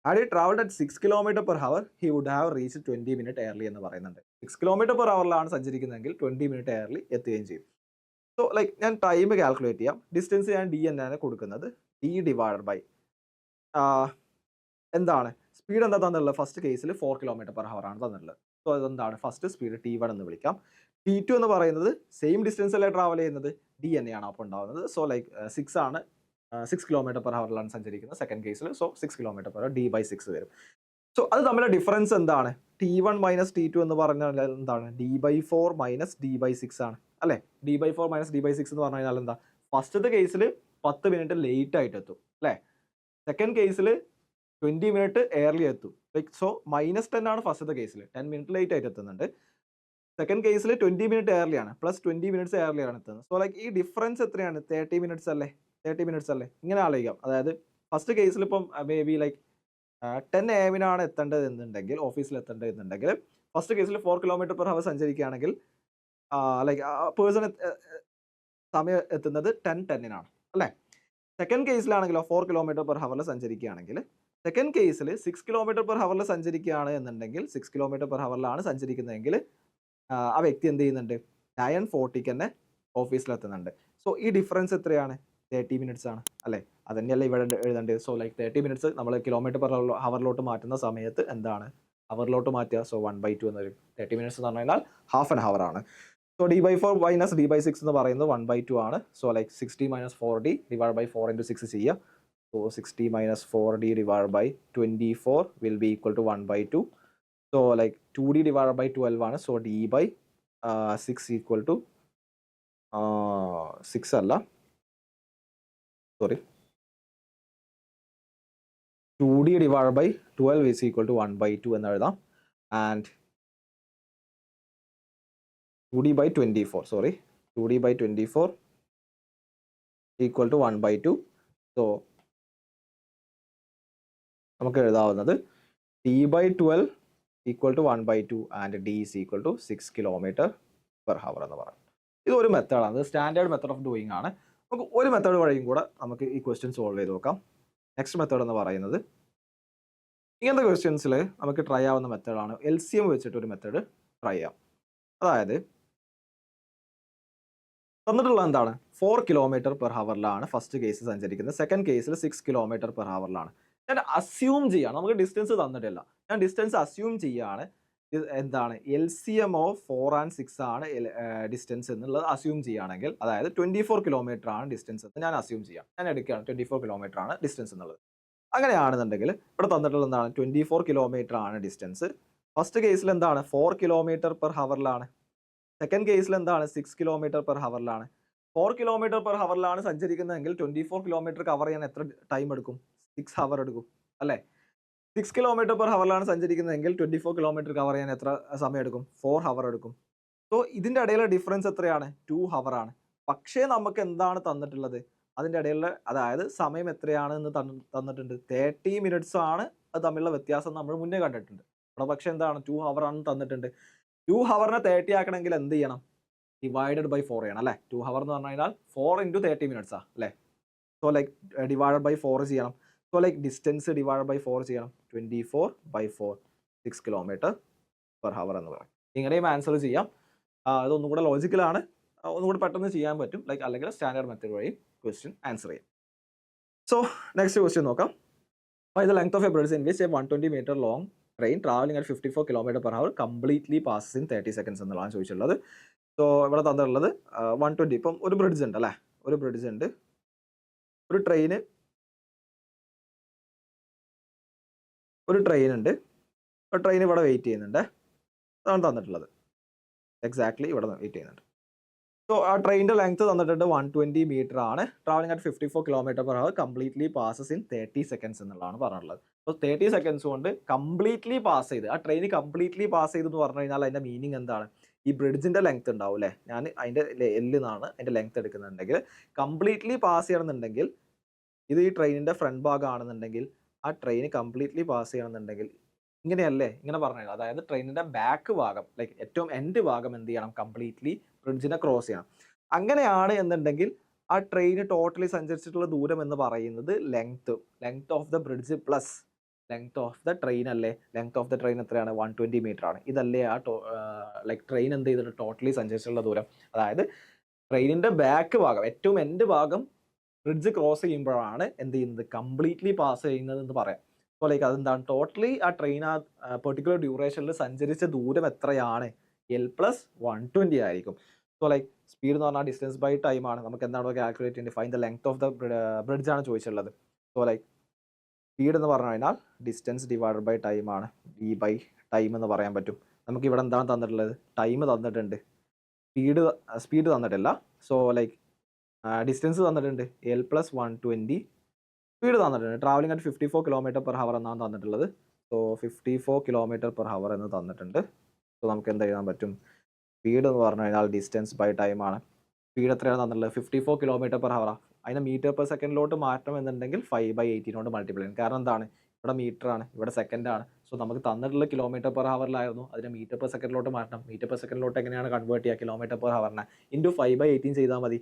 Had he traveled at 6 km/h, he would have reached 20 minutes early എന്ന് പറയുന്നുണ്ട്. 6 km/h സഞ്ചരിക്കുന്നതെങ്കിൽ 20 minutes early എത്തുകയും ചെയ്യും. So like ഞാൻ time calculate ചെയ്യാം. Distance ഞാൻ D എന്നാണ് കൊടുക്കുന്നത്. D ഡിവൈഡഡ് ബൈ എന്താണ് സ്പീഡ് എന്താ തന്നിട്ടുള്ളത്? ഫസ്റ്റ് കേസിൽ 4 km/h ആണ് തന്നിട്ടുള്ളത്. സോ അതെന്താണ്? ഫസ്റ്റ് സ്പീഡ് T1 എന്ന് വിളിക്കാം. T2 എന്ന് പറയുന്നത് സെയിം ഡിസ്റ്റൻസ് അല്ലേ ട്രാവൽ ചെയ്യുന്നത്, D തന്നെയാണ് അപ്പോൾ ഉണ്ടാകുന്നത്. സോ ലൈക്ക് 6 ആണ്, 6 km/h സഞ്ചരിക്കുന്നത് സെക്കൻഡ് കേസിൽ. സോ 6 km/h D/6 വരും. സോ അത് തമ്മിലെ ഡിഫറൻസ് എന്താണ്? T1 - T2 എന്ന് പറഞ്ഞാൽ എന്താണ്? D/4 - D/6 ആണ് അല്ലേ? D/4 - D/6 എന്ന് പറഞ്ഞു കഴിഞ്ഞാൽ എന്താ? ഫസ്റ്റത്തെ കേസിൽ 10 മിനിറ്റ് ലേറ്റ് ആയിട്ട് എത്തും അല്ലേ? സെക്കൻഡ് കേസിൽ 20 മിനിറ്റ് ഏർലി എത്തും. ലൈക്ക് സോ -10 ആണ് ഫസ്റ്റത്തെ കേസിൽ, 10 മിനിറ്റ് ലേറ്റ് ആയിട്ട് എത്തുന്നുണ്ട്. സെക്കൻഡ് കേസിൽ 20 മിനിറ്റ് ഏർലി ആണ്, പ്ലസ് 20 മിനിറ്റ്സ് ഏർലി ആണ് എത്തുന്നത്. സോ ലൈക്ക് ഈ ഡിഫറൻസ് എത്രയാണ്? 30 മിനിറ്റ്സ് അല്ലേ? 30 മിനിറ്റ്സ് അല്ലേ? ഇങ്ങനെ ആലോചിക്കാം. അതായത് ഫസ്റ്റ് കേസിൽ ഇപ്പം മേ ബി ലൈക്ക് 10 AM എത്തേണ്ടത് എന്നുണ്ടെങ്കിൽ, ഓഫീസിൽ എത്തേണ്ടത് എന്നുണ്ടെങ്കിൽ, ഫസ്റ്റ് കേസിൽ 4 km/h സഞ്ചരിക്കുകയാണെങ്കിൽ ലൈക്ക് പേഴ്സൺ സമയം എത്തുന്നത് 10:10 അല്ലേ? സെക്കൻഡ് കേസിലാണെങ്കിലോ 4 km/h സഞ്ചരിക്കുകയാണെങ്കിൽ, സെക്കൻഡ് കേസിൽ 6 km/h സഞ്ചരിക്കുകയാണ് എന്നുണ്ടെങ്കിൽ, 6 km/h സഞ്ചരിക്കുന്നതെങ്കിൽ ആ വ്യക്തി എന്ത് ചെയ്യുന്നുണ്ട്? 9:40 തന്നെ ഓഫീസിലെത്തുന്നുണ്ട്. സോ ഈ ഡിഫറൻസ് എത്രയാണ്? 30 മിനിറ്റ്സ് ആണ് അല്ലേ? അതന്നെയല്ലേ ഇവിടെ എഴുതേണ്ടത്. സോ ലൈക്ക് 30 മിനിറ്റ്സ് നമ്മൾ km/h മാറ്റുന്ന സമയത്ത് എന്താണ്? അവറിലോട്ട് മാറ്റുക. സോ 1/2 എന്ന് വരും. 30 മിനിറ്റ്സ് എന്ന് പറഞ്ഞു കഴിഞ്ഞാൽ ½ an hour ആണ്. സോ D/4 - D/6 എന്ന് പറയുന്നത് 1/2 ആണ്. So like 60 - 4D divide by 4 × 6 ചെയ്യുക. So 60 - 4D divide by 24 will be equal to 1/2. So like 2D divide by 12 ആണ്. സോ D/6 ഈക്വൽ ടു 6 അല്ല, sorry, 2D divide by 12 is equal to 1/2 എന്ന് എഴുതാം. And 2D/24, sorry, 2D/24 equal to 1/2. So നമുക്ക് എഴുതാവുന്നത് D/12 equal to 1/2 and D is equal to 6 km/h എന്ന് പറയും. ഇത് ഒരു മെത്തേഡാണ്, സ്റ്റാൻഡേർഡ് മെത്തേഡ് ഓഫ് ഡൂയിങ് ആണ്. നമുക്ക് ഒരു മെത്തേഡ് വഴിയും കൂടെ നമുക്ക് ഈ ക്വസ്റ്റ്യൻ സോൾവ് ചെയ്ത് നോക്കാം. നെക്സ്റ്റ് മെത്തേഡ് എന്ന് പറയുന്നത്, ഇങ്ങനത്തെ ക്വസ്റ്റ്യൻസിൽ നമുക്ക് ട്രൈ ആവുന്ന മെത്തേഡാണ് LCM വെച്ചിട്ട് ഒരു മെത്തേഡ് ട്രൈ ചെയ്യാം. അതായത് തന്നിട്ടുള്ള എന്താണ്? 4 km/h ഫസ്റ്റ് കേസ് സഞ്ചരിക്കുന്നത്, സെക്കൻഡ് കേസിൽ 6 km/h. ഞാൻ അസ്യൂം ചെയ്യാണ്, നമുക്ക് ഡിസ്റ്റൻസ് തന്നിട്ടില്ല, ഞാൻ ഡിസ്റ്റൻസ് അസ്യൂം ചെയ്യാണ്. എന്താണ്? LCM ഓഫ് 4 and 6 ആണ് ഡിസ്റ്റൻസ് എന്നുള്ളത് അസ്യൂം ചെയ്യുകയാണെങ്കിൽ, അതായത് 24 km ആണ് ഡിസ്റ്റൻസ് എന്ന് ഞാൻ അസ്യൂം ചെയ്യാം. ഞാൻ എടുക്കുകയാണ് 24 km ആണ് ഡിസ്റ്റൻസ് എന്നുള്ളത്. അങ്ങനെയാണെന്നുണ്ടെങ്കിൽ ഇവിടെ തന്നിട്ടുള്ള എന്താണ് 24 കിലോമീറ്റർ ആണ് ഡിസ്റ്റൻസ്. ഫസ്റ്റ് കേസിൽ എന്താണ് 4 കിലോമീറ്റർ പെർ ഹവറിലാണ്. സെക്കൻഡ് കേസിൽ എന്താണ് 6 കിലോമീറ്റർ പെർ ഹവറിലാണ്. 4 കിലോമീറ്റർ പെർ ഹവറിലാണ് സഞ്ചരിക്കുന്നതെങ്കിൽ 24 കിലോമീറ്റർ കവർ ചെയ്യാൻ എത്ര ടൈം എടുക്കും? 6 ഹവർ എടുക്കും അല്ലേ? 6 കിലോമീറ്റർ പെർ ഹവറിലാണ് സഞ്ചരിക്കുന്നതെങ്കിൽ 24 കിലോമീറ്റർ കവർ ചെയ്യാൻ എത്ര സമയം എടുക്കും? 4 ഹവർ എടുക്കും. സോ ഇതിന്റെ ഇടയിലെ ഡിഫറൻസ് എത്രയാണ്? 2 ഹവർ ആണ്. പക്ഷേ നമുക്ക് എന്താണ് തന്നിട്ടുള്ളത്? അതിന്റെ ഇടയിലുള്ള അതായത് സമയം എത്രയാണ് എന്ന് തന്നിട്ടുണ്ട്. 30 മിനിറ്റ്സ് ആണ് അത് തമ്മിലുള്ള വ്യത്യാസം നമ്മൾ മുന്നേ കണ്ടിട്ടുണ്ട്. ഇവിടെ പക്ഷെ എന്താണ് 2 ഹവർ ആണ് തന്നിട്ടുണ്ട്. 2 ഹവറിനെ 30 ആക്കണമെങ്കിൽ എന്ത് ചെയ്യണം? ഡിവൈഡഡ് ബൈ 4 ചെയ്യണം അല്ലേ? 2 ഹവർ എന്ന് പറഞ്ഞു കഴിഞ്ഞാൽ 4 into 30 മിനിറ്റ്സ് അല്ലേ? സോ ലൈക്ക് ഡിവൈഡഡ് ബൈ 4 ചെയ്യണം. So like distance divided by 4 ചെയ്യണം. 24 by 4 6 കിലോമീറ്റർ പെർ ഹവർ എന്ന് പറയും. ഇങ്ങനെയും ആൻസർ ചെയ്യാം. അതൊന്നും കൂടെ ലോജിക്കലാണ്, ഒന്നുകൂടെ പെട്ടെന്ന് ചെയ്യാൻ പറ്റും. ലൈക്ക് അല്ലെങ്കിൽ സ്റ്റാൻഡേർഡ് മെത്തേഡ് വഴി ക്വസ്റ്റ്യൻ ആൻസർ ചെയ്യാം. സോ നെക്സ്റ്റ് ക്വസ്റ്റ്യൻ നോക്കാം. By the length of a bridge in which a 120-meter long train traveling at 54 km/h completely passes in 30 seconds എന്നുള്ളതാണ് ചോദിച്ചിട്ടുള്ളത്. സോ ഇവിടെ തന്നിട്ടുള്ളത് 120. ഇപ്പം ഒരു ബ്രിഡ്ജ് ഉണ്ട് അല്ലേ? ഒരു ബ്രിഡ്ജ് ഉണ്ട്, ഒരു ട്രെയിൻ ഉണ്ട്. ട്രെയിൻ ഇവിടെ വെയിറ്റ് ചെയ്യുന്നുണ്ട്. അതാണ് തന്നിട്ടുള്ളത്. എക്സാക്ട്ലി ഇവിടെ വെയിറ്റ് ചെയ്യുന്നുണ്ട്. സോ ആ ട്രെയിനിന്റെ ലെങ്ത് തന്നിട്ടുണ്ട് 120 മീറ്റർ ആണ്. Travelling at 54 km/h completely passes in 30 seconds എന്നുള്ളതാണ് പറഞ്ഞിട്ടുള്ളത്. അപ്പോൾ 30 സെക്കൻഡ്സ് കൊണ്ട് കംപ്ലീറ്റ്ലി പാസ് ചെയ്ത് ആ ട്രെയിൻ കംപ്ലീറ്റ്ലി പാസ് ചെയ്തെന്ന് പറഞ്ഞു കഴിഞ്ഞാൽ അതിന്റെ മീനിങ് എന്താണ്? ഈ ബ്രിഡ്ജിന്റെ ലെങ്ത് ഉണ്ടാവും അല്ലേ? ഞാൻ അതിന്റെ എല്ലിന്നാണ് അതിന്റെ ലെങ്ത് എടുക്കുന്നുണ്ടെങ്കിൽ കംപ്ലീറ്റ്ലി പാസ് ചെയ്യണമെന്നുണ്ടെങ്കിൽ ഇത് ഈ ട്രെയിനിന്റെ ഫ്രണ്ട് ഭാഗമാണെന്നുണ്ടെങ്കിൽ ആ ട്രെയിൻ കംപ്ലീറ്റ്ലി പാസ് ചെയ്യണമെന്നുണ്ടെങ്കിൽ ഇങ്ങനെയല്ലേ? ഇങ്ങനെ പറഞ്ഞു. അതായത് ട്രെയിനിന്റെ ബാക്ക് ഭാഗം ലൈക്ക് ഏറ്റവും എൻഡ് ഭാഗം എന്ത് ചെയ്യണം? കംപ്ലീറ്റ്ലി ബ്രിഡ്ജിനെ ക്രോസ് ചെയ്യണം. അങ്ങനെയാണ് എന്നുണ്ടെങ്കിൽ ആ ട്രെയിൻ ടോട്ടലി സഞ്ചരിച്ചിട്ടുള്ള ദൂരം എന്ന് പറയുന്നത് length of the bridge plus length of the train അല്ലേ? ലെങ്ത് ഓഫ് ദ ട്രെയിൻ എത്രയാണ്? 120 മീറ്റർ ആണ്. ഇതല്ലേ ആ ലൈക്ക് ട്രെയിൻ എന്ത് ചെയ്തിട്ട് ടോട്ടലി സഞ്ചരിച്ചിട്ടുള്ള ദൂരം. അതായത് ട്രെയിനിന്റെ ബാക്ക് ഭാഗം ഏറ്റവും എൻഡ് ഭാഗം ബ്രിഡ്ജ് ക്രോസ് ചെയ്യുമ്പോഴാണ് എന്ത് ചെയ്യുന്നത്? കംപ്ലീറ്റ്ലി പാസ് ചെയ്യുന്നത് എന്ന് പറയാം. സോ ലൈക്ക് അതെന്താണ്? ടോട്ടലി ആ ട്രെയിൻ ആ പെർട്ടിക്കുലർ ഡ്യൂറേഷനിൽ സഞ്ചരിച്ച ദൂരം എത്രയാണ്? L+120 ആയിരിക്കും. സോ ലൈക്ക് സ്പീഡ് എന്ന് പറഞ്ഞാൽ ഡിസ്റ്റൻസ് ബൈ ടൈം ആണ്. നമുക്ക് എന്താണ് കാൽക്കുലേറ്റ് ചെയ്യേണ്ടത്? Find the length of the bridge ആണ് ചോദിച്ചിട്ടുള്ളത്. സോ ലൈക്ക് സ്പീഡ് എന്ന് പറഞ്ഞു കഴിഞ്ഞാൽ ഡിസ്റ്റൻസ് ഡിവൈഡഡ് ബൈ ടൈം ആണ്. ഡി ബൈ ടൈം എന്ന് പറയാൻ പറ്റും. നമുക്ക് ഇവിടെ എന്താണ് തന്നിട്ടുള്ളത്? ടൈം തന്നിട്ടുണ്ട്, സ്പീഡ് തന്നിട്ടില്ല. സോ ലൈക്ക് ഡിസ്റ്റൻസ് തന്നിട്ടുണ്ട് L+120, സ്പീഡ് തന്നിട്ടുണ്ട്. ട്രാവലിംഗ് അറ്റ് 54 km/h എന്നാണ് തന്നിട്ടുള്ളത്. സോ 54 km/h എന്ന് തന്നിട്ടുണ്ട്. സോ നമുക്ക് എന്ത് എഴുതാൻ പറ്റും? സ്പീഡ് എന്ന് പറഞ്ഞു കഴിഞ്ഞാൽ ഡിസ്റ്റൻസ് ബൈ ടൈം ആണ്. സ്പീഡ് എത്രയാണ് തന്നിട്ടുള്ളത്? 54 km/h. അതിനെ മീറ്റർ പെർ സെക്കൻഡിലോട്ട് മാറ്റണം എന്നുണ്ടെങ്കിൽ 5/18 കൊണ്ട് മൾട്ടിപ്ലൈ ചെയ്യണം. കാരണം എന്താണ്? ഇവിടെ മീറ്റർ ആണ്, ഇവിടെ സെക്കൻഡ് ആണ്. സോ നമുക്ക് തന്നിട്ടുള്ള km/h അതിനെ മീറ്റർ പെർ സെക്കൻഡിലോട്ട് മാറ്റണം. മീറ്റർ പെർ സെക്കൻഡിലോട്ട് എങ്ങനെയാണ് കൺവേർട്ട് ചെയ്യുക? km/h ഇൻറ്റു 5/18 ചെയ്താൽ മതി.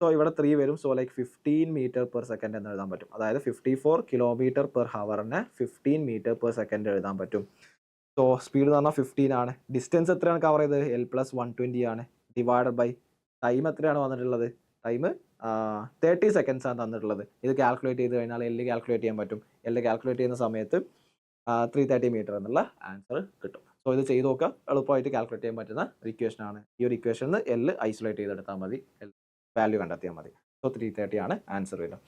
സോ ഇവിടെ 3 വരും. So like 15 metre per second എന്ന് എഴുതാൻ പറ്റും. അതായത് 54 km/h 15 മീറ്റർ പെർ സെക്കൻഡ് എഴുതാൻ പറ്റും. സോ സ്പീഡ് എന്ന് പറഞ്ഞാൽ 15 ആണ്. ഡിസ്റ്റൻസ് എത്രയാണ് കവർ ചെയ്തത്? L+120 ആണ്. ഡിവൈഡഡ് ബൈ ടൈം എത്രയാണ് വന്നിട്ടുള്ളത്? ടൈം 30 സെക്കൻഡ്സ് ആണ് തന്നിട്ടുള്ളത്. ഇത് കാൽക്കുലേറ്റ് ചെയ്ത് കഴിഞ്ഞാൽ L കാൽക്കുലേറ്റ് ചെയ്യാൻ പറ്റും. L കാൽക്കുലേറ്റ് ചെയ്യുന്ന സമയത്ത് 330 മീറ്റർ എന്നുള്ള ആൻസർ കിട്ടും. സോ ഇത് ചെയ്ത് നോക്കുക. എളുപ്പമായിട്ട് കാൽക്കുലേറ്റ് ചെയ്യാൻ പറ്റുന്ന ഒരു ഇക്വേഷൻ ആണ്. ഈ ഒരു ഇക്വേഷനിൽ L ഐസൊലേറ്റ് ചെയ്തെടുത്താൽ മതി, വാല്യൂ കണ്ടെത്തിയാൽ മതി. സോ 330 ആണ് ആൻസർ വരുന്നത്.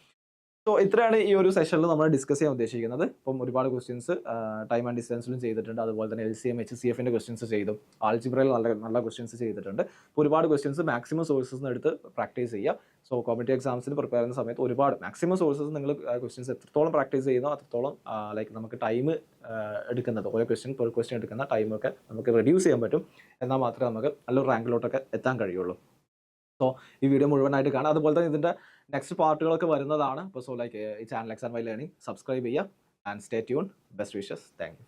സോ ഇത്രയാണ് ഈ ഒരു സെഷനിൽ നമ്മൾ ഡിസ്കസ് ചെയ്യാൻ ഉദ്ദേശിക്കുന്നത്. ഇപ്പം ഒരുപാട് ക്വസ്റ്റ്യൻസ് ടൈം ആൻഡ് ഡിസ്റ്റൻസിലും ചെയ്തിട്ടുണ്ട്. അതുപോലെ തന്നെ LCM HCFന്റെ ക്വസ്റ്റ്യൻസ് ചെയ്തു. ആൾജിബ്രയിൽ നല്ല ക്വസ്റ്റ്യൻസ് ചെയ്തിട്ടുണ്ട്. അപ്പോൾ ഒരുപാട് ക്വസ്റ്റ്യൻസ് മാക്സിമം സോഴ്സസ് നിന്ന് എടുത്ത് പ്രാക്ടീസ് ചെയ്യുക. സോ കോമ്പറ്റീവ് എക്സാംസിന് പ്രിപ്പയർ ചെയ്യുന്ന സമയത്ത് ഒരുപാട് മാക്സിമം സോഴ്സസ് നിങ്ങൾ ക്വസ്റ്റ്യൻസ് എത്രത്തോളം പ്രാക്ടീസ് ചെയ്യുന്നോ അത്രത്തോളം ലൈക്ക് നമുക്ക് ടൈം എടുക്കുന്നത് ഓരോ ക്വസ്റ്റ്യൻ എടുക്കുന്ന ടൈമൊക്കെ നമുക്ക് റെഡ്യൂസ് ചെയ്യാൻ പറ്റും. എന്നാൽ മാത്രമേ നമുക്ക് നല്ലൊരു റാങ്കിലോട്ടൊക്കെ എത്താൻ കഴിയുള്ളൂ. സോ ഈ വീഡിയോ മുഴുവനായിട്ട് കാണാം. അതുപോലെ തന്നെ ഇതിൻ്റെ നെക്സ്റ്റ് പാർട്ടുകളൊക്കെ വരുന്നതാണ്. അപ്പോൾ സോ ലൈക്ക് ഈ channel exam Y learning subscribe ചെയ്യുക and stay tune. Best wishes. Thank U.